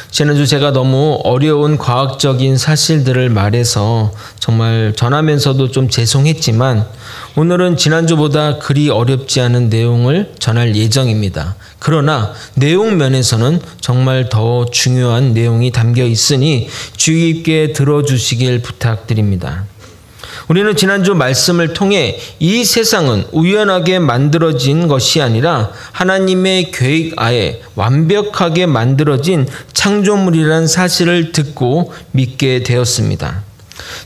지난주 제가 너무 어려운 과학적인 사실들을 말해서 정말 전하면서도 좀 죄송했지만 오늘은 지난주보다 그리 어렵지 않은 내용을 전할 예정입니다. 그러나 내용 면에서는 정말 더 중요한 내용이 담겨 있으니 주의 깊게 들어주시길 부탁드립니다. 우리는 지난주 말씀을 통해 이 세상은 우연하게 만들어진 것이 아니라 하나님의 계획 하에 완벽하게 만들어진 창조물이라는 사실을 듣고 믿게 되었습니다.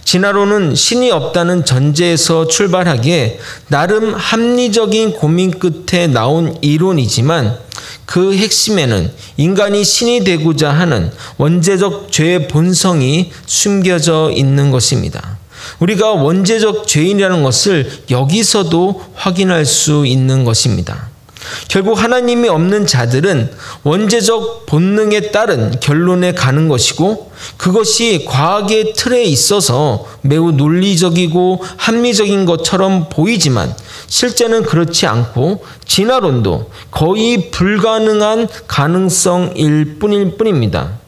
진화론은 신이 없다는 전제에서 출발하기에 나름 합리적인 고민 끝에 나온 이론이지만 그 핵심에는 인간이 신이 되고자 하는 원죄적 죄의 본성이 숨겨져 있는 것입니다. 우리가 원죄적 죄인이라는 것을 여기서도 확인할 수 있는 것입니다. 결국 하나님이 없는 자들은 원죄적 본능에 따른 결론에 가는 것이고 그것이 과학의 틀에 있어서 매우 논리적이고 합리적인 것처럼 보이지만 실제는 그렇지 않고 진화론도 거의 불가능한 가능성일 뿐입니다.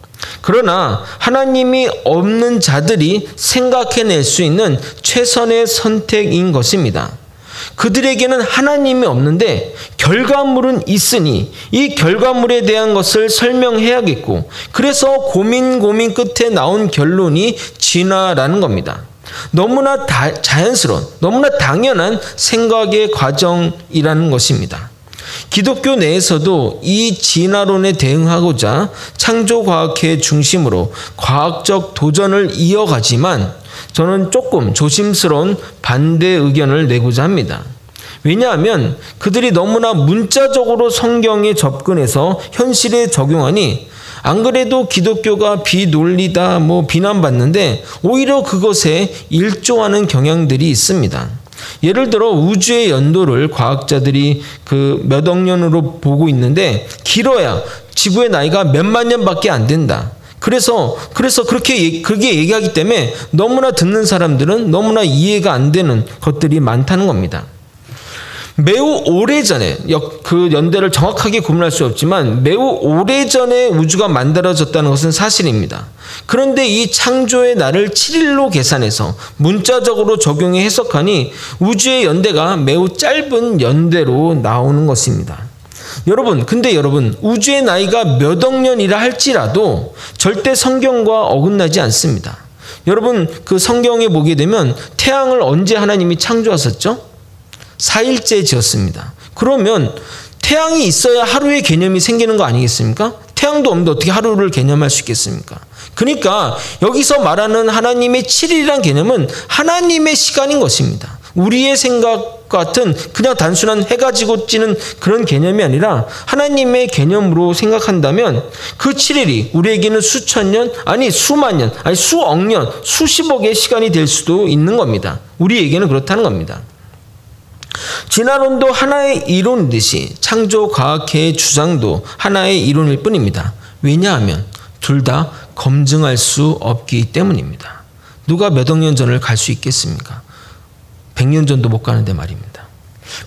그러나 하나님이 없는 자들이 생각해낼 수 있는 최선의 선택인 것입니다. 그들에게는 하나님이 없는데 결과물은 있으니 이 결과물에 대한 것을 설명해야겠고 그래서 고민 끝에 나온 결론이 진화라는 겁니다. 너무나 자연스러운, 너무나 당연한 생각의 과정이라는 것입니다. 기독교 내에서도 이 진화론에 대응하고자 창조과학회 중심으로 과학적 도전을 이어가지만 저는 조금 조심스러운 반대 의견을 내고자 합니다. 왜냐하면 그들이 너무나 문자적으로 성경에 접근해서 현실에 적용하니 안 그래도 기독교가 비논리다 비난받는데 오히려 그것에 일조하는 경향들이 있습니다. 예를 들어 우주의 연도를 과학자들이 몇 억 년으로 보고 있는데 길어야 지구의 나이가 몇만 년밖에 안 된다. 그래서 그렇게 얘기하기 때문에 너무나 듣는 사람들은 너무나 이해가 안 되는 것들이 많다는 겁니다. 매우 오래전에 그 연대를 정확하게 구분할 수 없지만 매우 오래전에 우주가 만들어졌다는 것은 사실입니다. 그런데 이 창조의 날을 7일로 계산해서 문자적으로 적용해 해석하니 우주의 연대가 매우 짧은 연대로 나오는 것입니다. 근데 여러분 우주의 나이가 몇 억 년이라 할지라도 절대 성경과 어긋나지 않습니다. 여러분 그 성경에 보게 되면 태양을 언제 하나님이 창조하셨죠? 4일째 지었습니다. 그러면 태양이 있어야 하루의 개념이 생기는 거 아니겠습니까? 태양도 없는데 어떻게 하루를 개념할 수 있겠습니까? 그러니까 여기서 말하는 하나님의 7일이라는 개념은 하나님의 시간인 것입니다. 우리의 생각 같은 그냥 단순한 해가 지고 찌는 그런 개념이 아니라 하나님의 개념으로 생각한다면 그 7일이 우리에게는 수천 년, 아니 수만 년, 아니 수억 년, 수십억의 시간이 될 수도 있는 겁니다. 우리에게는 그렇다는 겁니다. 진화론도 하나의 이론이듯이 창조과학회의 주장도 하나의 이론일 뿐입니다. 왜냐하면 둘 다 검증할 수 없기 때문입니다. 누가 몇 억 년 전을 갈 수 있겠습니까? 100년 전도 못 가는데 말입니다.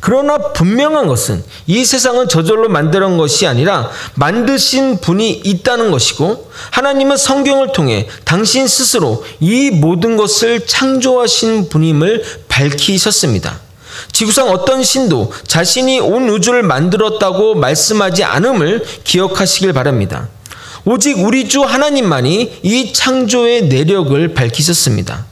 그러나 분명한 것은 이 세상은 저절로 만들어낸 것이 아니라 만드신 분이 있다는 것이고 하나님은 성경을 통해 당신 스스로 이 모든 것을 창조하신 분임을 밝히셨습니다. 지구상 어떤 신도 자신이 온 우주를 만들었다고 말씀하지 않음을 기억하시길 바랍니다. 오직 우리 주 하나님만이 이 창조의 내력을 밝히셨습니다.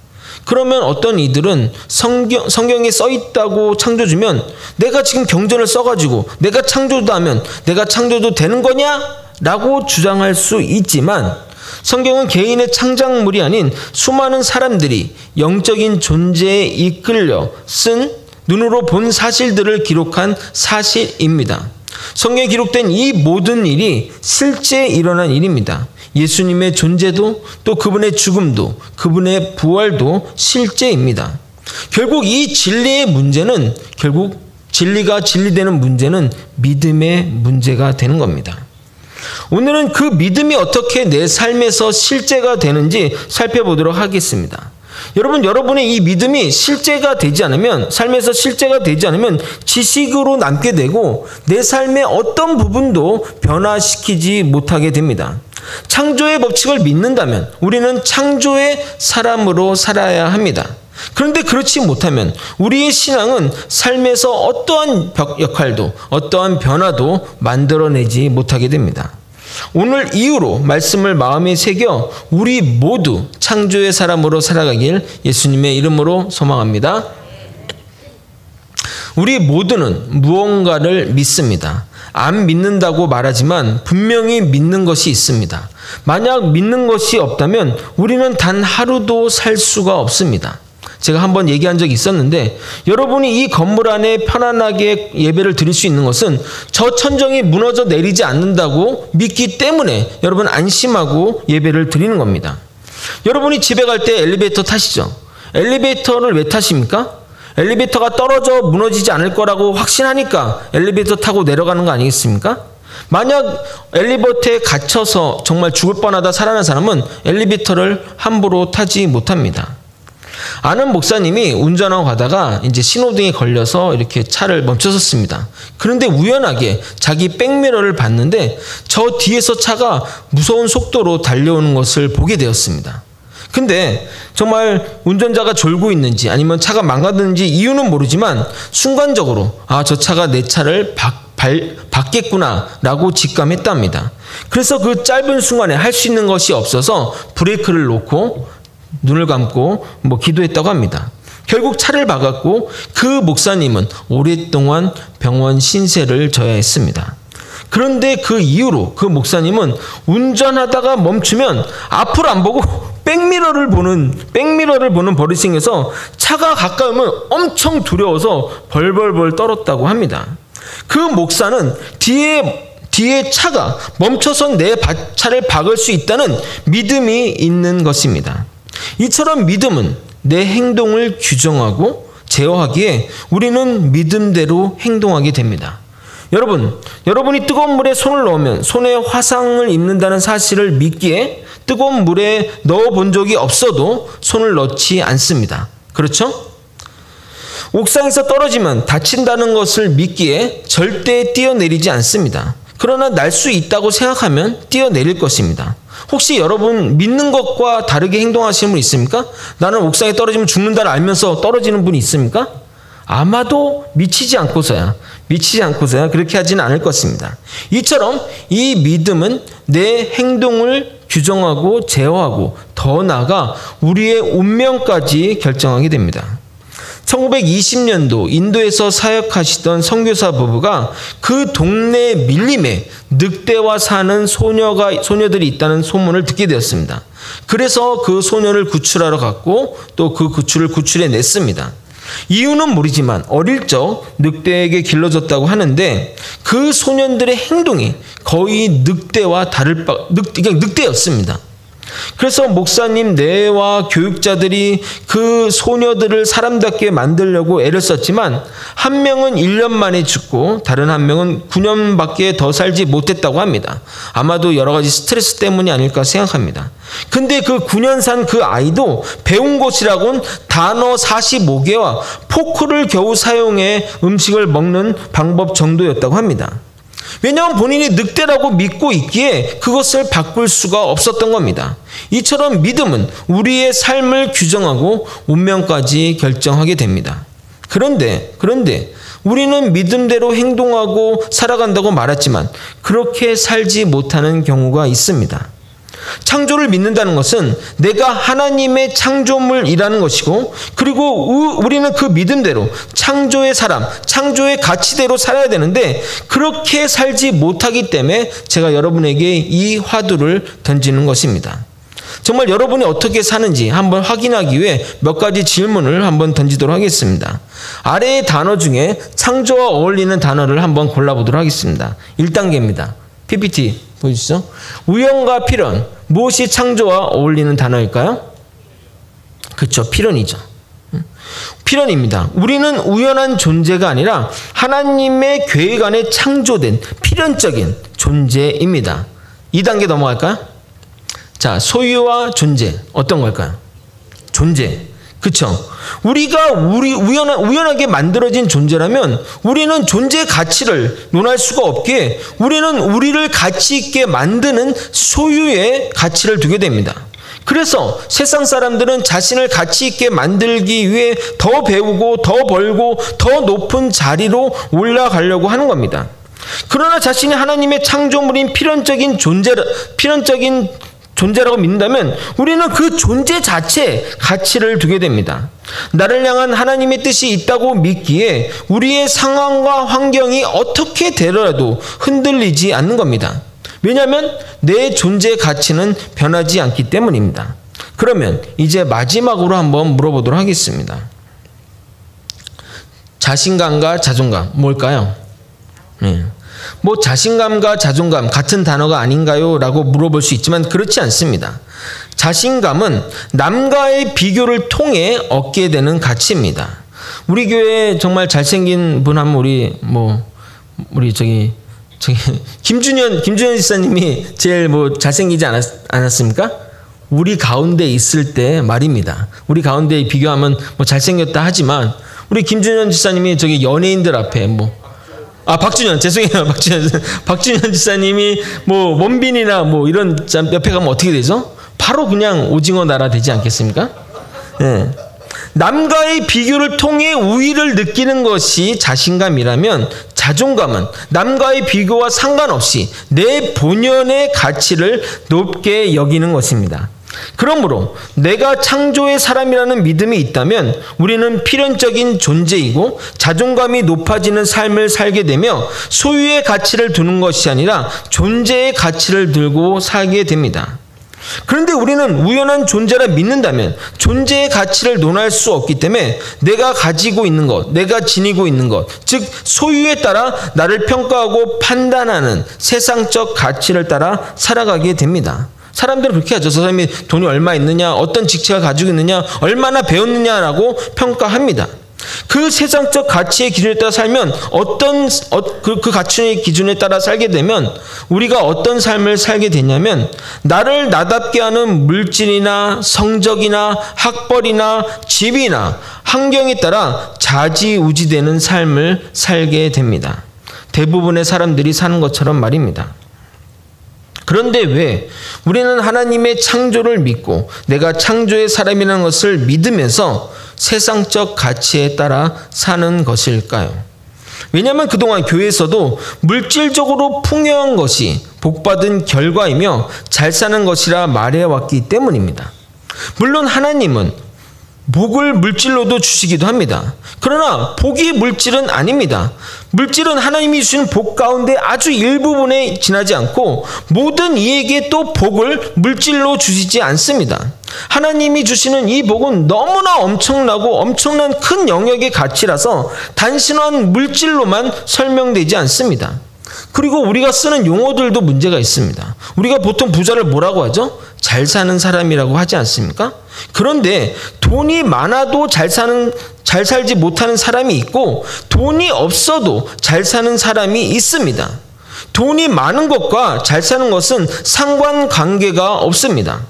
그러면 어떤 이들은 성경에 써있다고 창조주면 내가 지금 경전을 써가지고 내가 창조도 하면 내가 창조도 되는 거냐? 라고 주장할 수 있지만 성경은 개인의 창작물이 아닌 수많은 사람들이 영적인 존재에 이끌려 쓴 눈으로 본 사실들을 기록한 사실입니다. 성경에 기록된 이 모든 일이 실제 일어난 일입니다. 예수님의 존재도 또 그분의 죽음도 그분의 부활도 실제입니다. 결국 이 진리의 문제는 진리가 진리되는 문제는 믿음의 문제가 되는 겁니다. 오늘은 그 믿음이 어떻게 내 삶에서 실제가 되는지 살펴보도록 하겠습니다. 여러분, 여러분의 이 믿음이 실제가 되지 않으면, 삶에서 실제가 되지 않으면 지식으로 남게 되고 내 삶의 어떤 부분도 변화시키지 못하게 됩니다. 창조의 법칙을 믿는다면 우리는 창조의 사람으로 살아야 합니다. 그런데 그렇지 못하면 우리의 신앙은 삶에서 어떠한 역할도, 어떠한 변화도 만들어내지 못하게 됩니다. 오늘 이후로 말씀을 마음에 새겨 우리 모두 창조의 사람으로 살아가길 예수님의 이름으로 소망합니다. 우리 모두는 무언가를 믿습니다. 안 믿는다고 말하지만 분명히 믿는 것이 있습니다. 만약 믿는 것이 없다면 우리는 단 하루도 살 수가 없습니다. 제가 한번 얘기한 적이 있었는데, 여러분이 이 건물 안에 편안하게 예배를 드릴 수 있는 것은 저 천정이 무너져 내리지 않는다고 믿기 때문에 여러분 안심하고 예배를 드리는 겁니다. 여러분이 집에 갈 때 엘리베이터 타시죠? 엘리베이터를 왜 타십니까? 엘리베이터가 떨어져 무너지지 않을 거라고 확신하니까 엘리베이터 타고 내려가는 거 아니겠습니까? 만약 엘리베이터에 갇혀서 정말 죽을 뻔하다 살아난 사람은 엘리베이터를 함부로 타지 못합니다. 아는 목사님이 운전하고 가다가 이제 신호등에 걸려서 이렇게 차를 멈춰섰습니다. 그런데 우연하게 자기 백미러를 봤는데 저 뒤에서 차가 무서운 속도로 달려오는 것을 보게 되었습니다. 근데 정말 운전자가 졸고 있는지 아니면 차가 망가졌는지 이유는 모르지만 순간적으로 저 차가 내 차를 받겠구나 라고 직감했답니다. 그래서 그 짧은 순간에 할 수 있는 것이 없어서 브레이크를 놓고 눈을 감고 기도했다고 합니다. 결국 차를 박았고 그 목사님은 오랫동안 병원 신세를 져야 했습니다. 그런데 그 이후로 그 목사님은 운전하다가 멈추면 앞을 안 보고 백미러를 보는 버릇이 생겨서 차가 가까우면 엄청 두려워서 벌벌벌 떨었다고 합니다. 그 목사는 뒤에 차가 멈춰서 내 차를 박을 수 있다는 믿음이 있는 것입니다. 이처럼 믿음은 내 행동을 규정하고 제어하기에 우리는 믿음대로 행동하게 됩니다. 여러분이 뜨거운 물에 손을 넣으면 손에 화상을 입는다는 사실을 믿기에 뜨거운 물에 넣어본 적이 없어도 손을 넣지 않습니다. 그렇죠? 옥상에서 떨어지면 다친다는 것을 믿기에 절대 뛰어내리지 않습니다. 그러나 날 수 있다고 생각하면 뛰어내릴 것입니다. 혹시 여러분 믿는 것과 다르게 행동하시는 분 있습니까? 나는 옥상에 떨어지면 죽는다를 알면서 떨어지는 분이 있습니까? 아마도 미치지 않고서야 그렇게 하지는 않을 것입니다. 이처럼 이 믿음은 내 행동을 규정하고 제어하고 더 나아가 우리의 운명까지 결정하게 됩니다. 1920년도 인도에서 사역하시던 선교사 부부가 그 동네 밀림에 늑대와 사는 소녀들이 있다는 소문을 듣게 되었습니다. 그래서 그 소녀를 구출하러 갔고 또 그 구출을 구출해냈습니다. 이유는 모르지만 어릴 적 늑대에게 길러졌다고 하는데 그 소년들의 행동이 거의 늑대와 그냥 늑대였습니다. 그래서 목사님 내와 교육자들이 그 소녀들을 사람답게 만들려고 애를 썼지만 한 명은 1년 만에 죽고 다른 한 명은 9년밖에 더 살지 못했다고 합니다. 아마도 여러 가지 스트레스 때문이 아닐까 생각합니다. 근데 그 9년 산 그 아이도 배운 것이라곤 단어 45개와 포크를 겨우 사용해 음식을 먹는 방법 정도였다고 합니다. 왜냐하면 본인이 늑대라고 믿고 있기에 그것을 바꿀 수가 없었던 겁니다. 이처럼 믿음은 우리의 삶을 규정하고 운명까지 결정하게 됩니다. 그런데 우리는 믿음대로 행동하고 살아간다고 말했지만 그렇게 살지 못하는 경우가 있습니다. 창조를 믿는다는 것은 내가 하나님의 창조물이라는 것이고, 그리고 우리는 그 믿음대로 창조의 사람, 창조의 가치대로 살아야 되는데 그렇게 살지 못하기 때문에 제가 여러분에게 이 화두를 던지는 것입니다. 정말 여러분이 어떻게 사는지 한번 확인하기 위해 몇 가지 질문을 한번 던지도록 하겠습니다. 아래의 단어 중에 창조와 어울리는 단어를 한번 골라보도록 하겠습니다. 1단계입니다. PPT 보여주시죠. 우연과 필연, 무엇이 창조와 어울리는 단어일까요? 그렇죠. 필연이죠. 필연입니다. 우리는 우연한 존재가 아니라 하나님의 계획 안에 창조된 필연적인 존재입니다. 2단계 넘어갈까요? 자, 소유와 존재 어떤 걸까요? 존재. 그쵸? 우리가 우연하게 만들어진 존재라면 우리는 존재의 가치를 논할 수가 없기에 우리는 우리를 가치 있게 만드는 소유의 가치를 두게 됩니다. 그래서 세상 사람들은 자신을 가치 있게 만들기 위해 더 배우고 더 벌고 더 높은 자리로 올라가려고 하는 겁니다. 그러나 자신이 하나님의 창조물인 필연적인 존재라고 믿는다면 우리는 그 존재 자체에 가치를 두게 됩니다. 나를 향한 하나님의 뜻이 있다고 믿기에 우리의 상황과 환경이 어떻게 되더라도 흔들리지 않는 겁니다. 왜냐하면 내 존재의 가치는 변하지 않기 때문입니다. 그러면 이제 마지막으로 한번 물어보도록 하겠습니다. 자신감과 자존감 뭘까요? 뭐 자신감과 자존감 같은 단어가 아닌가요? 라고 물어볼 수 있지만 그렇지 않습니다. 자신감은 남과의 비교를 통해 얻게 되는 가치입니다. 우리 교회에 정말 잘생긴 분 하면 우리 저기 김준현 지사님이 제일 잘생기지 않았습니까? 우리 가운데 있을 때 말입니다. 우리 가운데 비교하면 잘생겼다 하지만 우리 김준현 지사님이 저기 연예인들 앞에 박준현 지사님이 원빈이나 이런 옆에 가면 어떻게 되죠? 바로 그냥 오징어 나라 되지 않겠습니까? 네. 남과의 비교를 통해 우위를 느끼는 것이 자신감이라면 자존감은 남과의 비교와 상관없이 내 본연의 가치를 높게 여기는 것입니다. 그러므로 내가 창조의 사람이라는 믿음이 있다면 우리는 필연적인 존재이고 자존감이 높아지는 삶을 살게 되며 소유의 가치를 두는 것이 아니라 존재의 가치를 들고 살게 됩니다. 그런데 우리는 우연한 존재라 믿는다면 존재의 가치를 논할 수 없기 때문에 내가 가지고 있는 것, 내가 지니고 있는 것, 즉 소유에 따라 나를 평가하고 판단하는 세상적 가치를 따라 살아가게 됩니다. 사람들은 그렇게 하죠. 저 사람이 돈이 얼마 있느냐, 어떤 직책을 가지고 있느냐, 얼마나 배웠느냐라고 평가합니다. 그 세상적 가치의 기준에 따라 살면 그 가치의 기준에 따라 살게 되면 우리가 어떤 삶을 살게 되냐면 나를 나답게 하는 물질이나 성적이나 학벌이나 집이나 환경에 따라 좌지우지되는 삶을 살게 됩니다. 대부분의 사람들이 사는 것처럼 말입니다. 그런데 왜 우리는 하나님의 창조를 믿고 내가 창조의 사람이라는 것을 믿으면서 세상적 가치에 따라 사는 것일까요? 왜냐하면 그동안 교회에서도 물질적으로 풍요한 것이 복받은 결과이며 잘 사는 것이라 말해왔기 때문입니다. 물론 하나님은 복을 물질로도 주시기도 합니다. 그러나 복이 물질은 아닙니다. 물질은 하나님이 주신 복 가운데 아주 일부분에 지나지 않고 모든 이에게 또 복을 물질로 주시지 않습니다. 하나님이 주시는 이 복은 너무나 엄청나고 엄청난 큰 영역의 가치라서 단순한 물질로만 설명되지 않습니다. 그리고 우리가 쓰는 용어들도 문제가 있습니다. 우리가 보통 부자를 뭐라고 하죠? 잘 사는 사람이라고 하지 않습니까? 그런데 돈이 많아도 잘 살지 못하는 사람이 있고 돈이 없어도 잘 사는 사람이 있습니다. 돈이 많은 것과 잘 사는 것은 상관관계가 없습니다.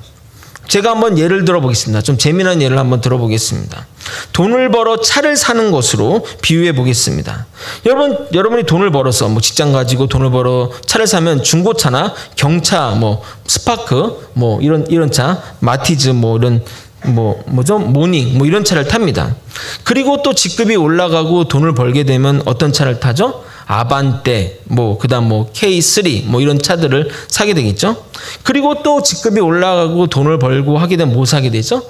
제가 한번 예를 들어보겠습니다. 좀 재미난 예를 한번 들어보겠습니다. 돈을 벌어 차를 사는 것으로 비유해 보겠습니다. 여러분이 돈을 벌어서 직장 가지고 돈을 벌어 차를 사면 중고차나 경차, 스파크, 이런 차, 마티즈, 모닝, 이런 차를 탑니다. 그리고 또 직급이 올라가고 돈을 벌게 되면 어떤 차를 타죠? 아반떼, 그다음 K3, 이런 차들을 사게 되겠죠. 그리고 또 직급이 올라가고 돈을 벌고 하게 되면 뭐 사게 되죠?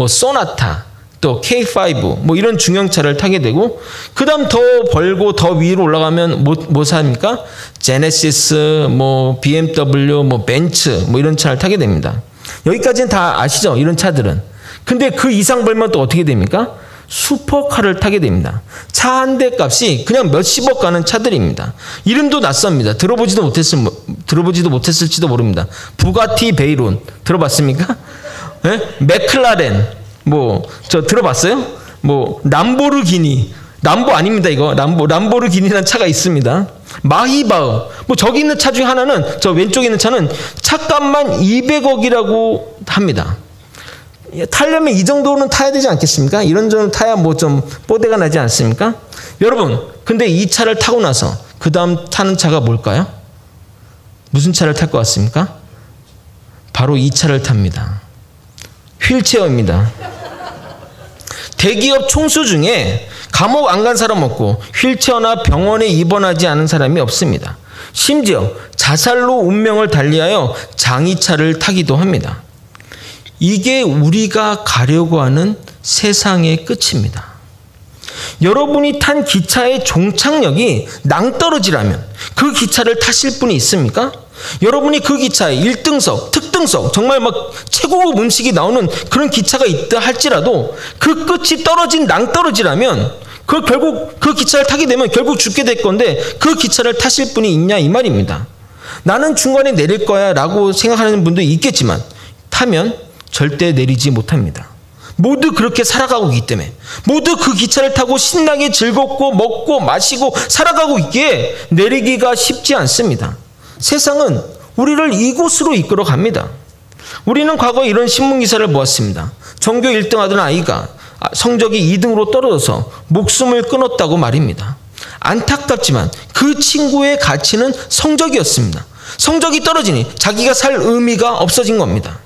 소나타, 또 K5, 이런 중형차를 타게 되고, 그다음 더 벌고 더 위로 올라가면 뭐 삽니까? 제네시스, BMW, 벤츠, 이런 차를 타게 됩니다. 여기까지는 다 아시죠? 이런 차들은. 근데 그 이상 벌면 또 어떻게 됩니까? 슈퍼카를 타게 됩니다. 차 한 대 값이 그냥 몇십억 가는 차들입니다. 이름도 낯섭니다. 들어보지도 못했을지도 모릅니다. 부가티 베이론 들어봤습니까? 네? 맥클라렌 저 들어봤어요? 람보르기니, 람보 아닙니다. 이거 람보르기니라는 차가 있습니다. 마히바흐, 저기 있는 차 중에 하나는, 저 왼쪽에 있는 차는 차값만 200억이라고 합니다. 타려면 이 정도는 타야 되지 않겠습니까? 이런 정도 타야 뭐 좀 뽀대가 나지 않습니까? 여러분, 근데 이 차를 타고 나서 그 다음 타는 차가 뭘까요? 무슨 차를 탈 것 같습니까? 바로 이 차를 탑니다. 휠체어입니다. 대기업 총수 중에 감옥 안 간 사람 없고 휠체어나 병원에 입원하지 않은 사람이 없습니다. 심지어 자살로 운명을 달리하여 장의차를 타기도 합니다. 이게 우리가 가려고 하는 세상의 끝입니다. 여러분이 탄 기차의 종착역이 낭떠러지라면 그 기차를 타실 분이 있습니까? 여러분이 그 기차에 1등석, 특등석, 정말 막 최고급 음식이 나오는 그런 기차가 있다 할지라도 그 끝이 떨어진 낭떠러지라면 결국 그 기차를 타게 되면 결국 죽게 될 건데 그 기차를 타실 분이 있냐 이 말입니다. 나는 중간에 내릴 거야 라고 생각하는 분도 있겠지만 타면 절대 내리지 못합니다. 모두 그렇게 살아가고 있기 때문에 모두 그 기차를 타고 신나게 즐겁고 먹고 마시고 살아가고 있기에 내리기가 쉽지 않습니다. 세상은 우리를 이곳으로 이끌어 갑니다. 우리는 과거에 이런 신문기사를 보았습니다. 전교 1등 하던 아이가 성적이 2등으로 떨어져서 목숨을 끊었다고 말입니다. 안타깝지만 그 친구의 가치는 성적이었습니다. 성적이 떨어지니 자기가 살 의미가 없어진 겁니다.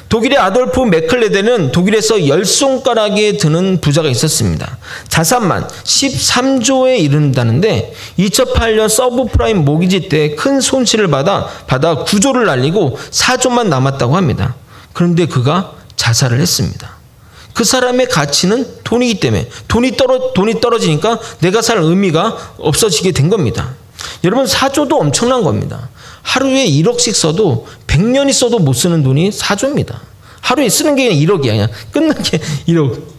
독일의 아돌프 메클레데는 독일에서 10손가락에 드는 부자가 있었습니다. 자산만 13조에 이른다는데 2008년 서브프라임 모기지 때 큰 손실을 받아 9조를 날리고 4조만 남았다고 합니다. 그런데 그가 자살을 했습니다. 그 사람의 가치는 돈이기 때문에 돈이 떨어지니까 내가 살 의미가 없어지게 된 겁니다. 여러분 4조도 엄청난 겁니다. 하루에 1억씩 써도 100년이 써도 못 쓰는 돈이 4조입니다. 하루에 쓰는 게 1억이야. 그냥 끝난 게 1억.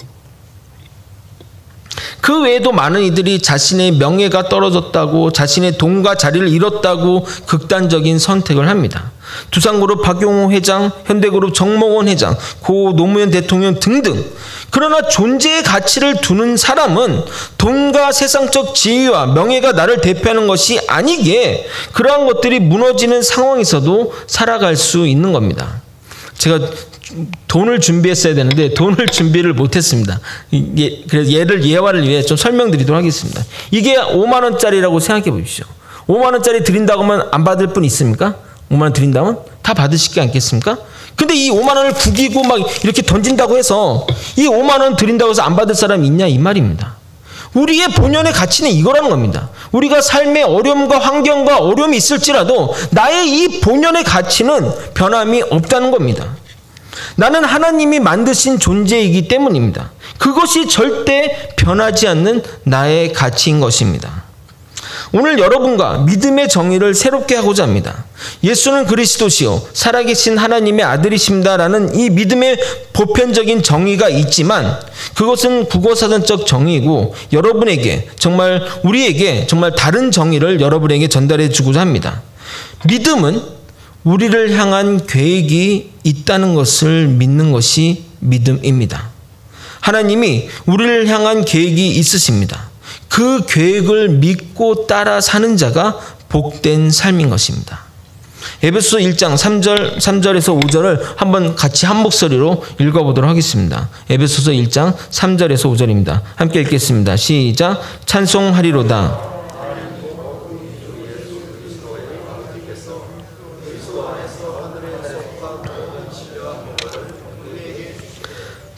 그 외에도 많은 이들이 자신의 명예가 떨어졌다고 자신의 돈과 자리를 잃었다고 극단적인 선택을 합니다. 두산그룹 박용호 회장, 현대그룹 정몽원 회장, 고 노무현 대통령 등등. 그러나 존재의 가치를 두는 사람은 돈과 세상적 지위와 명예가 나를 대표하는 것이 아니기에 그러한 것들이 무너지는 상황에서도 살아갈 수 있는 겁니다. 제가 돈을 준비했어야 되는데 돈을 준비를 못했습니다. 그래서 예화를 위해 좀 설명드리도록 하겠습니다. 이게 5만 원짜리라고 생각해 보십시오. 5만 원짜리 드린다고 하면 안 받을 분 있습니까? 5만 원 드린다면 다 받으실 게 않겠습니까? 근데 이 5만 원을 구기고 막 이렇게 던진다고 해서 이 5만 원 드린다고 해서 안 받을 사람이 있냐 이 말입니다. 우리의 본연의 가치는 이거라는 겁니다. 우리가 삶의 어려움과 환경과 어려움이 있을지라도 나의 이 본연의 가치는 변함이 없다는 겁니다. 나는 하나님이 만드신 존재이기 때문입니다. 그것이 절대 변하지 않는 나의 가치인 것입니다. 오늘 여러분과 믿음의 정의를 새롭게 하고자 합니다. 예수는 그리스도시요 살아계신 하나님의 아들이십니다라는 이 믿음의 보편적인 정의가 있지만 그것은 국어사전적 정의이고 여러분에게 정말 우리에게 정말 다른 정의를 여러분에게 전달해 주고자 합니다. 믿음은 우리를 향한 계획이 있다는 것을 믿는 것이 믿음입니다. 하나님이 우리를 향한 계획이 있으십니다. 그 계획을 믿고 따라 사는 자가 복된 삶인 것입니다. 에베소서 1장 3절에서 5절을 한번 같이 한 목소리로 읽어보도록 하겠습니다. 에베소서 1장 3절에서 5절입니다. 함께 읽겠습니다. 시작. 찬송하리로다.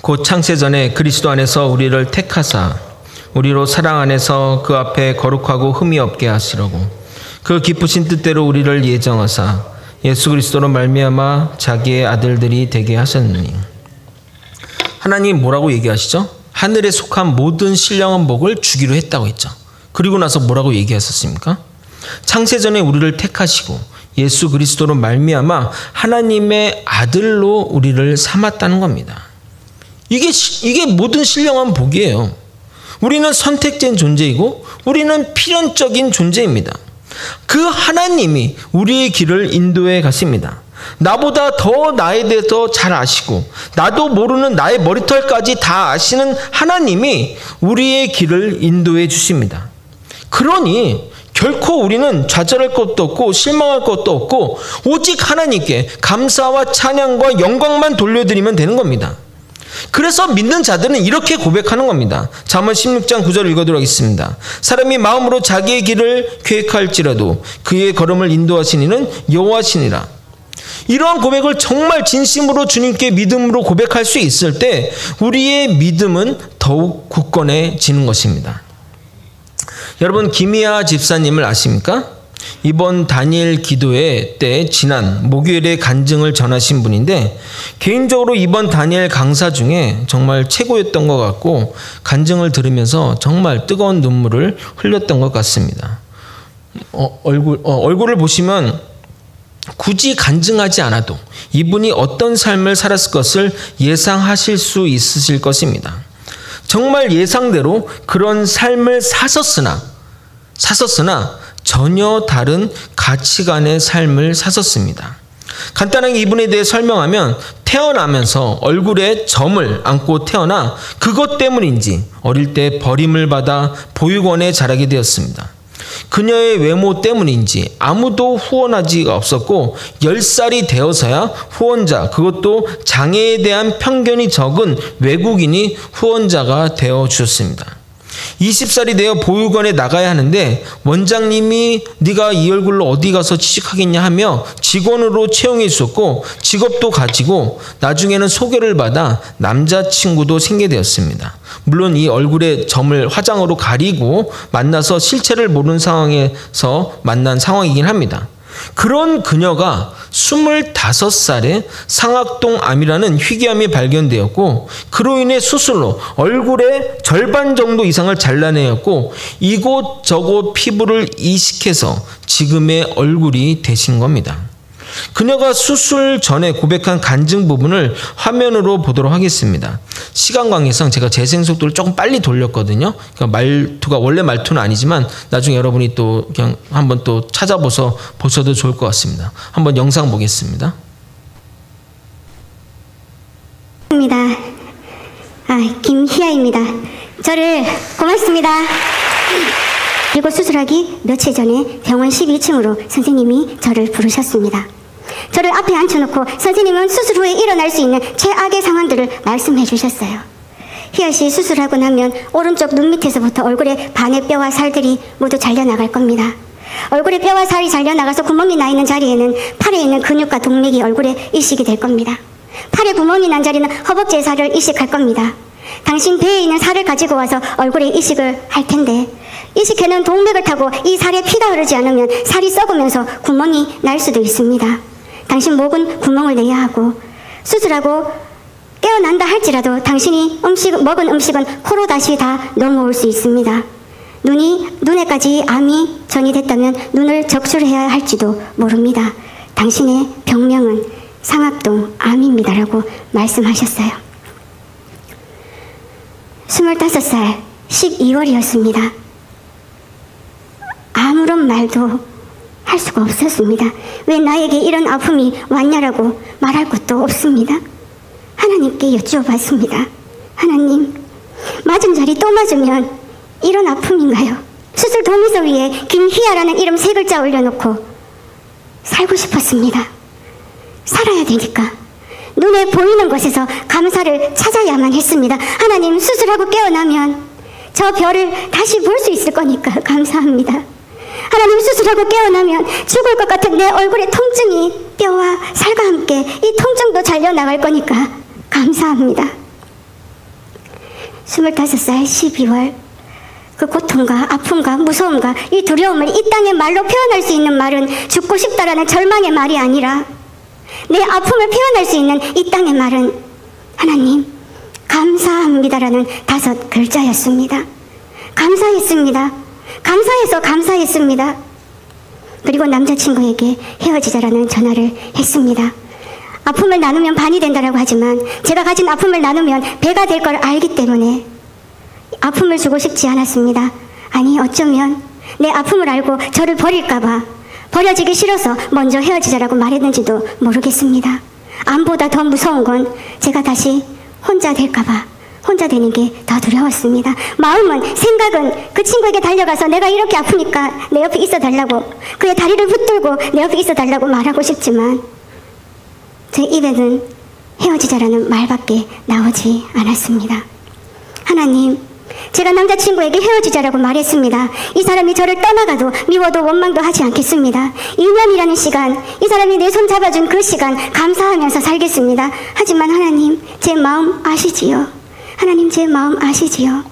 곧 창세전에 그리스도 안에서 우리를 택하사 우리로 사랑 안에서 그 앞에 거룩하고 흠이 없게 하시려고 그 기쁘신 뜻대로 우리를 예정하사 예수 그리스도로 말미암아 자기의 아들들이 되게 하셨느니. 하나님 뭐라고 얘기하시죠? 하늘에 속한 모든 신령한 복을 주기로 했다고 했죠. 그리고 나서 뭐라고 얘기하셨습니까? 창세전에 우리를 택하시고 예수 그리스도로 말미암아 하나님의 아들로 우리를 삼았다는 겁니다. 이게 모든 신령한 복이에요. 우리는 선택된 존재이고 우리는 필연적인 존재입니다. 그 하나님이 우리의 길을 인도해 가십니다. 나보다 더 나에 대해서 잘 아시고 나도 모르는 나의 머리털까지 다 아시는 하나님이 우리의 길을 인도해 주십니다. 그러니 결코 우리는 좌절할 것도 없고 실망할 것도 없고 오직 하나님께 감사와 찬양과 영광만 돌려드리면 되는 겁니다. 그래서 믿는 자들은 이렇게 고백하는 겁니다. 잠언 16장 9절 읽어드리도록 하겠습니다. 사람이 마음으로 자기의 길을 계획할지라도 그의 걸음을 인도하신 이는 여호와시니라. 이러한 고백을 정말 진심으로 주님께 믿음으로 고백할 수 있을 때 우리의 믿음은 더욱 굳건해지는 것입니다. 여러분, 김희아 집사님을 아십니까? 이번 다니엘 기도회 때 지난 목요일에 간증을 전하신 분인데, 개인적으로 이번 다니엘 강사 중에 정말 최고였던 것 같고 간증을 들으면서 정말 뜨거운 눈물을 흘렸던 것 같습니다. 얼굴을 보시면 굳이 간증하지 않아도 이분이 어떤 삶을 살았을 것을 예상하실 수 있으실 것입니다. 정말 예상대로 그런 삶을 사셨으나 전혀 다른 가치관의 삶을 사셨습니다. 간단하게 이분에 대해 설명하면 태어나면서 얼굴에 점을 안고 태어나 그것 때문인지 어릴 때 버림을 받아 보육원에 자라게 되었습니다. 그녀의 외모 때문인지 아무도 후원하지가 없었고 10살이 되어서야 후원자, 그것도 장애에 대한 편견이 적은 외국인이 후원자가 되어 주셨습니다. 20살이 되어 보육원에 나가야 하는데 원장님이 네가 이 얼굴로 어디 가서 취직하겠냐 하며 직원으로 채용해 주셨고 직업도 가지고 나중에는 소개를 받아 남자친구도 생기게 되었습니다. 물론 이 얼굴에 점을 화장으로 가리고 만나서 실체를 모르는 상황에서 만난 상황이긴 합니다. 그런 그녀가 25살에 상악동암이라는 희귀암이 발견되었고 그로 인해 수술로 얼굴의 절반 정도 이상을 잘라내었고 이곳저곳 피부를 이식해서 지금의 얼굴이 되신 겁니다. 그녀가 수술 전에 고백한 간증 부분을 화면으로 보도록 하겠습니다. 시간 관계상 제가 재생 속도를 조금 빨리 돌렸거든요. 그러니까 말투가 원래 말투는 아니지만 나중에 여러분이 또 그냥 한번 또 보셔도 좋을 것 같습니다. 한번 영상 보겠습니다. 김희아입니다. 저를 고맙습니다. 그리고 수술하기 며칠 전에 병원 12층으로 선생님이 저를 부르셨습니다. 저를 앞에 앉혀놓고 선생님은 수술 후에 일어날 수 있는 최악의 상황들을 말씀해 주셨어요. 희아 씨 수술하고 나면 오른쪽 눈 밑에서부터 얼굴의 반의 뼈와 살들이 모두 잘려나갈 겁니다. 얼굴에 뼈와 살이 잘려나가서 구멍이 나 있는 자리에는 팔에 있는 근육과 동맥이 얼굴에 이식이 될 겁니다. 팔에 구멍이 난 자리는 허벅지의 살을 이식할 겁니다. 당신 배에 있는 살을 가지고 와서 얼굴에 이식을 할 텐데 이식해는 동맥을 타고 이 살에 피가 흐르지 않으면 살이 썩으면서 구멍이 날 수도 있습니다. 당신 목은 구멍을 내야 하고 수술하고 깨어난다 할지라도 당신이 먹은 음식은 코로 다시 다 넘어올 수 있습니다. 눈에까지 암이 전이됐다면 눈을 적출해야 할지도 모릅니다. 당신의 병명은 상악동 암입니다라고 말씀하셨어요. 25살 12월이었습니다. 아무런 말도 할 수가 없었습니다. 왜 나에게 이런 아픔이 왔냐라고 말할 것도 없습니다. 하나님께 여쭈어봤습니다. 하나님, 맞은 자리 또 맞으면 이런 아픔인가요? 수술 동의서 위에 김희아라는 이름 3글자 올려놓고 살고 싶었습니다. 살아야 되니까 눈에 보이는 곳에서 감사를 찾아야만 했습니다. 하나님, 수술하고 깨어나면 저 별을 다시 볼 수 있을 거니까 감사합니다. 하나님, 수술하고 깨어나면 죽을 것 같은 내 얼굴의 통증이 뼈와 살과 함께 이 통증도 잘려나갈 거니까 감사합니다. 25살 12월 그 고통과 아픔과 무서움과 이 두려움을 이 땅의 말로 표현할 수 있는 말은 죽고 싶다라는 절망의 말이 아니라 내 아픔을 표현할 수 있는 이 땅의 말은 하나님, 감사합니다라는 5글자였습니다. 감사했습니다. 감사했습니다. 그리고 남자친구에게 헤어지자라는 전화를 했습니다. 아픔을 나누면 반이 된다라고 하지만 제가 가진 아픔을 나누면 배가 될 걸 알기 때문에 아픔을 주고 싶지 않았습니다. 아니, 어쩌면 내 아픔을 알고 저를 버릴까봐 버려지기 싫어서 먼저 헤어지자라고 말했는지도 모르겠습니다. 암보다 더 무서운 건 제가 다시 혼자 될까봐, 혼자 되는 게 더 두려웠습니다. 마음은, 생각은 그 친구에게 달려가서 내가 이렇게 아프니까 내 옆에 있어 달라고, 그의 다리를 붙들고 내 옆에 있어 달라고 말하고 싶지만 제 입에는 헤어지자라는 말밖에 나오지 않았습니다. 하나님, 제가 남자친구에게 헤어지자라고 말했습니다. 이 사람이 저를 떠나가도 미워도 원망도 하지 않겠습니다. 2년이라는 시간, 이 사람이 내 손 잡아준 그 시간 감사하면서 살겠습니다. 하지만 하나님, 제 마음 아시지요? 하나님, 제 마음 아시지요?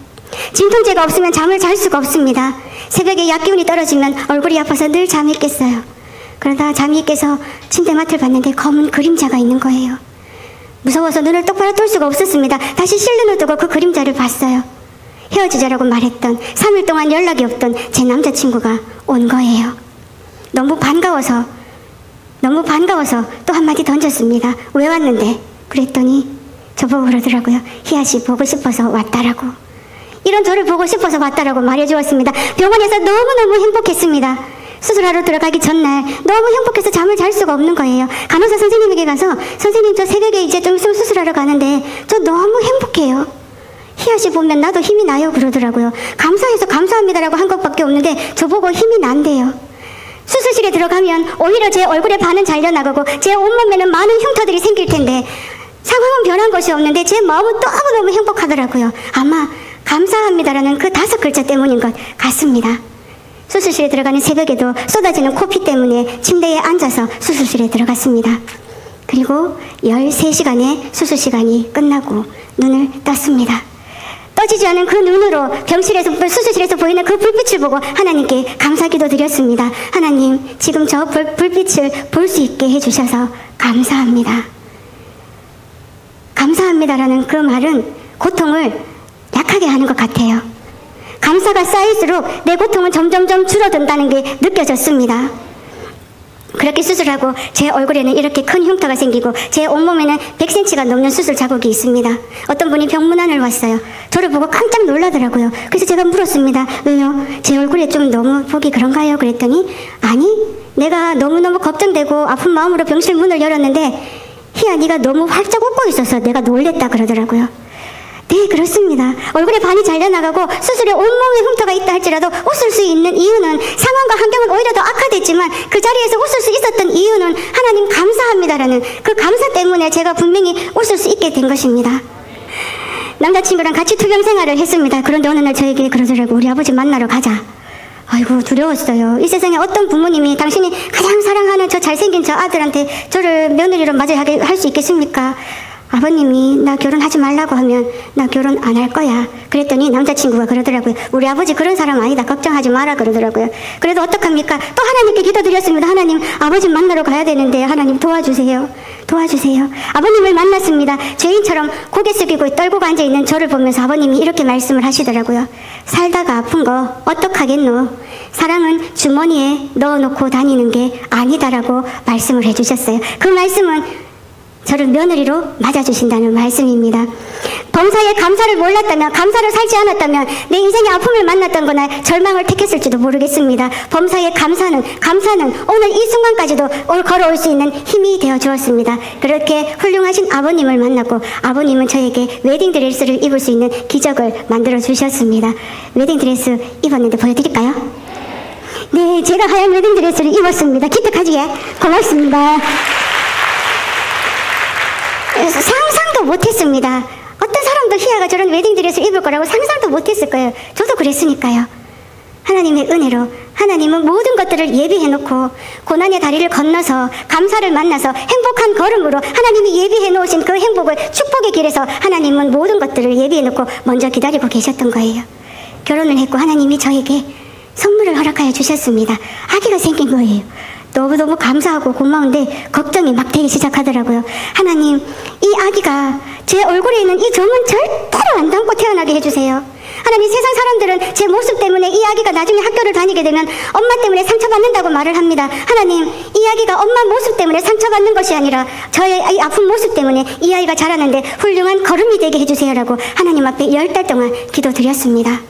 진통제가 없으면 잠을 잘 수가 없습니다. 새벽에 약기운이 떨어지면 얼굴이 아파서 늘 잠이 깼어요. 그러다 잠이 깨서 침대맡을 봤는데 검은 그림자가 있는 거예요. 무서워서 눈을 똑바로 뜰 수가 없었습니다. 다시 실눈을 뜨고 그 그림자를 봤어요. 헤어지자라고 말했던, 3일 동안 연락이 없던 제 남자친구가 온 거예요. 너무 반가워서 또 한마디 던졌습니다. 왜 왔는데? 그랬더니 저보고 그러더라고요. 희아씨 보고 싶어서 왔다라고. 이런 저를 보고 싶어서 왔다라고 말해주었습니다. 병원에서 너무너무 행복했습니다. 수술하러 들어가기 전날 너무 행복해서 잠을 잘 수가 없는 거예요. 간호사 선생님에게 가서, 선생님 저 새벽에 이제 좀 있으면 수술하러 가는데 저 너무 행복해요. 희아씨 보면 나도 힘이 나요 그러더라고요. 감사해서 감사합니다라고 한 것밖에 없는데 저보고 힘이 난대요. 수술실에 들어가면 오히려 제 얼굴에 반은 잘려나가고 제 온몸에는 많은 흉터들이 생길 텐데 상황은 변한 것이 없는데 제 마음은 너무너무 행복하더라고요. 아마 감사합니다라는 그 5글자 때문인 것 같습니다. 수술실에 들어가는 새벽에도 쏟아지는 코피 때문에 침대에 앉아서 수술실에 들어갔습니다. 그리고 13시간의 수술 시간이 끝나고 눈을 떴습니다. 떠지지 않은 그 눈으로 수술실에서 보이는 그 불빛을 보고 하나님께 감사기도 드렸습니다. 하나님, 지금 저 불빛을 볼 수 있게 해주셔서 감사합니다. 감사합니다라는 그 말은 고통을 약하게 하는 것 같아요. 감사가 쌓일수록 내 고통은 점점점 줄어든다는 게 느껴졌습니다. 그렇게 수술하고 제 얼굴에는 이렇게 큰 흉터가 생기고 제 온몸에는 100cm가 넘는 수술 자국이 있습니다. 어떤 분이 병문안을 왔어요. 저를 보고 깜짝 놀라더라고요. 그래서 제가 물었습니다. 왜요? 제 얼굴에 좀 너무 보기 그런가요? 그랬더니 아니, 내가 너무너무 걱정되고 아픈 마음으로 병실 문을 열었는데 희야, 네가 너무 활짝 웃고 있어서 내가 놀랬다 그러더라고요. 네, 그렇습니다. 얼굴에 반이 잘려나가고 수술에 온몸에 흉터가 있다 할지라도 웃을 수 있는 이유는, 상황과 환경은 오히려 더 악화됐지만 그 자리에서 웃을 수 있었던 이유는 하나님 감사합니다라는 그 감사 때문에 제가 분명히 웃을 수 있게 된 것입니다. 남자친구랑 같이 투병 생활을 했습니다. 그런데 어느 날 저에게 그러더라고요. 우리 아버지 만나러 가자. 아이고, 두려웠어요. 이 세상에 어떤 부모님이 당신이 가장 사랑하는 저 잘생긴 저 아들한테 저를 며느리로 맞이하게 할 수 있겠습니까? 아버님이 나 결혼하지 말라고 하면 나 결혼 안 할 거야. 그랬더니 남자친구가 그러더라고요. 우리 아버지 그런 사람 아니다. 걱정하지 마라 그러더라고요. 그래도 어떡합니까? 또 하나님께 기도드렸습니다. 하나님, 아버지 만나러 가야 되는데 하나님 도와주세요. 도와주세요. 아버님을 만났습니다. 죄인처럼 고개 숙이고 떨고 앉아있는 저를 보면서 아버님이 이렇게 말씀을 하시더라고요. 살다가 아픈 거 어떡하겠노? 사랑은 주머니에 넣어놓고 다니는 게 아니다라고 말씀을 해주셨어요. 그 말씀은 저를 며느리로 맞아주신다는 말씀입니다. 범사에 감사를 몰랐다면, 감사를 살지 않았다면 내 인생의 아픔을 만났던 거나 절망을 택했을지도 모르겠습니다. 범사에 감사는 오늘 이 순간까지도 걸어올 수 있는 힘이 되어 주었습니다. 그렇게 훌륭하신 아버님을 만났고 아버님은 저에게 웨딩드레스를 입을 수 있는 기적을 만들어 주셨습니다. 웨딩드레스 입었는데 보여드릴까요? 네, 제가 하얀 웨딩드레스를 입었습니다. 기특하지에 고맙습니다. 상상도 못했습니다. 어떤 사람도 희아가 저런 웨딩드레스를 입을 거라고 상상도 못했을 거예요. 저도 그랬으니까요. 하나님의 은혜로 하나님은 모든 것들을 예비해놓고 고난의 다리를 건너서 감사를 만나서 행복한 걸음으로 하나님이 예비해놓으신 그 행복을 축복의 길에서 하나님은 모든 것들을 예비해놓고 먼저 기다리고 계셨던 거예요. 결혼을 했고 하나님이 저에게 선물을 허락하여 주셨습니다. 아기가 생긴 거예요. 너무너무 감사하고 고마운데 걱정이 막 되기 시작하더라고요. 하나님, 이 아기가 제 얼굴에 있는 이 점은 절대로 안 담고 태어나게 해주세요. 하나님, 세상 사람들은 제 모습 때문에 이 아기가 나중에 학교를 다니게 되면 엄마 때문에 상처받는다고 말을 합니다. 하나님, 이 아기가 엄마 모습 때문에 상처받는 것이 아니라 저의 이 아픈 모습 때문에 이 아이가 자라는데 훌륭한 걸음이 되게 해주세요라고 하나님 앞에 10달 동안 기도드렸습니다.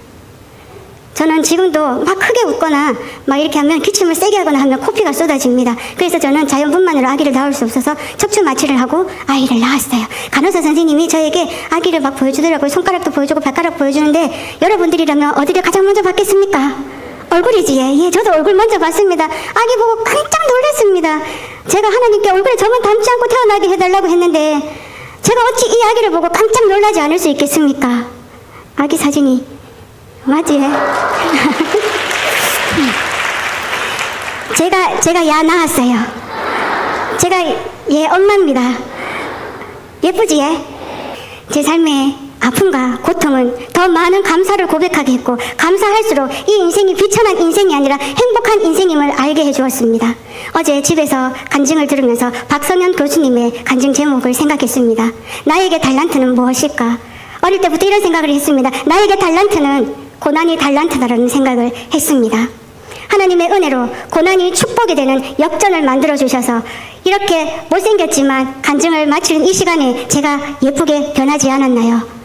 저는 지금도 막 크게 웃거나 막 이렇게 하면 기침을 세게 하거나 하면 코피가 쏟아집니다. 그래서 저는 자연분만으로 아기를 낳을 수 없어서 척추 마취를 하고 아이를 낳았어요. 간호사 선생님이 저에게 아기를 막 보여주더라고요. 손가락도 보여주고 발가락 보여주는데 여러분들이라면 어디를 가장 먼저 받겠습니까? 얼굴이지. 예, 저도 얼굴 먼저 봤습니다. 아기 보고 깜짝 놀랐습니다. 제가 하나님께 얼굴에 저만 닮지 않고 태어나게 해달라고 했는데 제가 어찌 이 아기를 보고 깜짝 놀라지 않을 수 있겠습니까? 아기 사진이 맞지? 제가 야 낳았어요. 제가 얘 엄마입니다. 예쁘지? 제 삶의 아픔과 고통은 더 많은 감사를 고백하게 했고 감사할수록 이 인생이 비천한 인생이 아니라 행복한 인생임을 알게 해주었습니다. 어제 집에서 간증을 들으면서 박성현 교수님의 간증 제목을 생각했습니다. 나에게 달란트는 무엇일까? 어릴 때부터 이런 생각을 했습니다. 나에게 달란트는 고난이 달란트다라는 생각을 했습니다. 하나님의 은혜로 고난이 축복이 되는 역전을 만들어주셔서 이렇게 못생겼지만 간증을 마치는 이 시간에 제가 예쁘게 변하지 않았나요?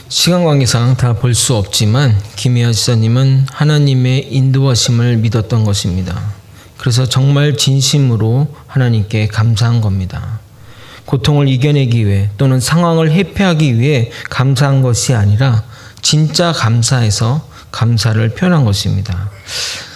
시간 관계상 다 볼 수 없지만 김희아 지사님은 하나님의 인도하심을 믿었던 것입니다. 그래서 정말 진심으로 하나님께 감사한 겁니다. 고통을 이겨내기 위해 또는 상황을 회피하기 위해 감사한 것이 아니라 진짜 감사해서 감사를 표현한 것입니다.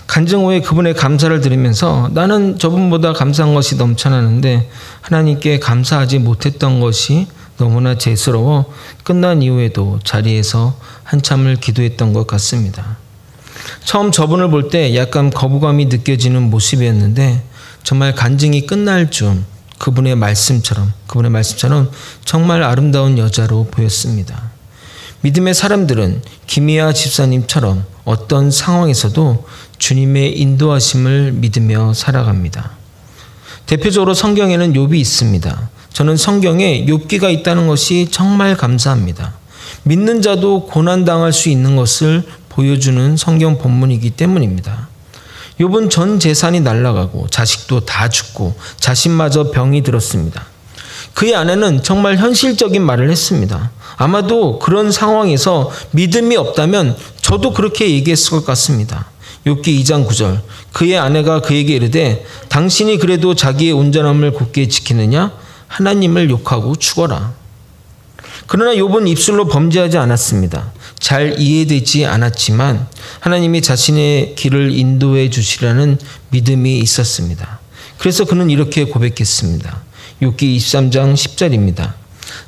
간증 후에 그분의 감사를 들으면서 나는 저분보다 감사한 것이 넘쳐나는데 하나님께 감사하지 못했던 것이 너무나 죄스러워 끝난 이후에도 자리에서 한참을 기도했던 것 같습니다. 처음 저분을 볼 때 약간 거부감이 느껴지는 모습이었는데 정말 간증이 끝날 쯤 그분의 말씀처럼 정말 아름다운 여자로 보였습니다. 믿음의 사람들은 김희아 집사님처럼 어떤 상황에서도 주님의 인도하심을 믿으며 살아갑니다. 대표적으로 성경에는 욥이 있습니다. 저는 성경에 욥기가 있다는 것이 정말 감사합니다. 믿는 자도 고난당할 수 있는 것을 보여주는 성경 본문이기 때문입니다. 욥은 전 재산이 날아가고 자식도 다 죽고 자신마저 병이 들었습니다. 그의 아내는 정말 현실적인 말을 했습니다. 아마도 그런 상황에서 믿음이 없다면 저도 그렇게 얘기했을 것 같습니다. 욥기 2장 9절 그의 아내가 그에게 이르되 당신이 그래도 자기의 온전함을 굳게 지키느냐? 하나님을 욕하고 죽어라. 그러나 욥은 입술로 범죄하지 않았습니다. 잘 이해되지 않았지만 하나님이 자신의 길을 인도해 주시라는 믿음이 있었습니다. 그래서 그는 이렇게 고백했습니다. 욥기 23장 10절입니다.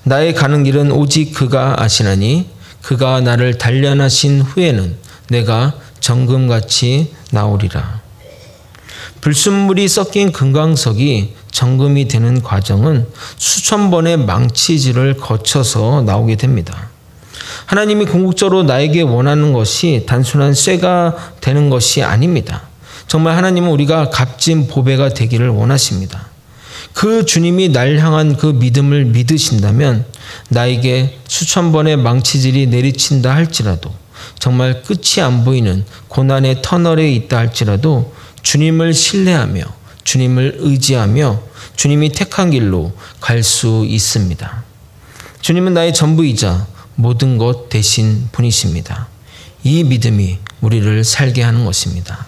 나의 가는 길은 오직 그가 아시나니 그가 나를 단련하신 후에는 내가 정금같이 나오리라. 불순물이 섞인 금강석이 정금이 되는 과정은 수천 번의 망치질을 거쳐서 나오게 됩니다. 하나님이 궁극적으로 나에게 원하는 것이 단순한 쇠가 되는 것이 아닙니다. 정말 하나님은 우리가 값진 보배가 되기를 원하십니다. 그 주님이 날 향한 그 믿음을 믿으신다면 나에게 수천 번의 망치질이 내리친다 할지라도 정말 끝이 안 보이는 고난의 터널에 있다 할지라도 주님을 신뢰하며 주님을 의지하며 주님이 택한 길로 갈 수 있습니다. 주님은 나의 전부이자 모든 것 되신 분이십니다. 이 믿음이 우리를 살게 하는 것입니다.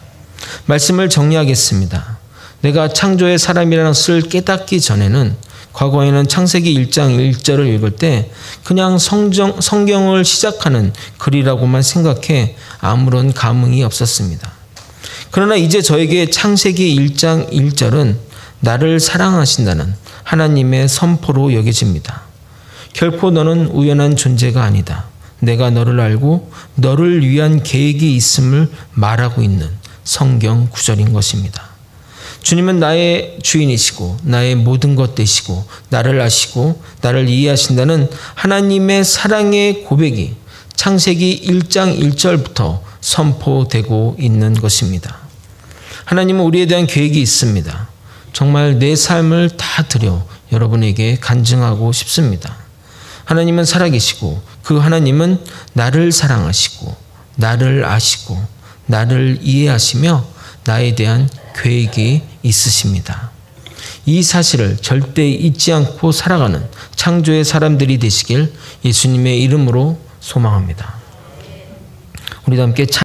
말씀을 정리하겠습니다. 내가 창조의 사람이라는 것을 깨닫기 전에는 과거에는 창세기 1장 1절을 읽을 때 그냥 성경을 시작하는 글이라고만 생각해 아무런 감흥이 없었습니다. 그러나 이제 저에게 창세기 1장 1절은 나를 사랑하신다는 하나님의 선포로 여겨집니다. 결코 너는 우연한 존재가 아니다. 내가 너를 알고 너를 위한 계획이 있음을 말하고 있는 성경 구절인 것입니다. 주님은 나의 주인이시고 나의 모든 것 되시고 나를 아시고 나를 이해하신다는 하나님의 사랑의 고백이 창세기 1장 1절부터 선포되고 있는 것입니다. 하나님은 우리에 대한 계획이 있습니다. 정말 내 삶을 다 드려 여러분에게 간증하고 싶습니다. 하나님은 살아계시고 그 하나님은 나를 사랑하시고 나를 아시고 나를 이해하시며 나에 대한 계획이 있으십니다. 이 사실을 절대 잊지 않고 살아가는 창조의 사람들이 되시길 예수님의 이름으로 소망합니다. 우리도 함께 찬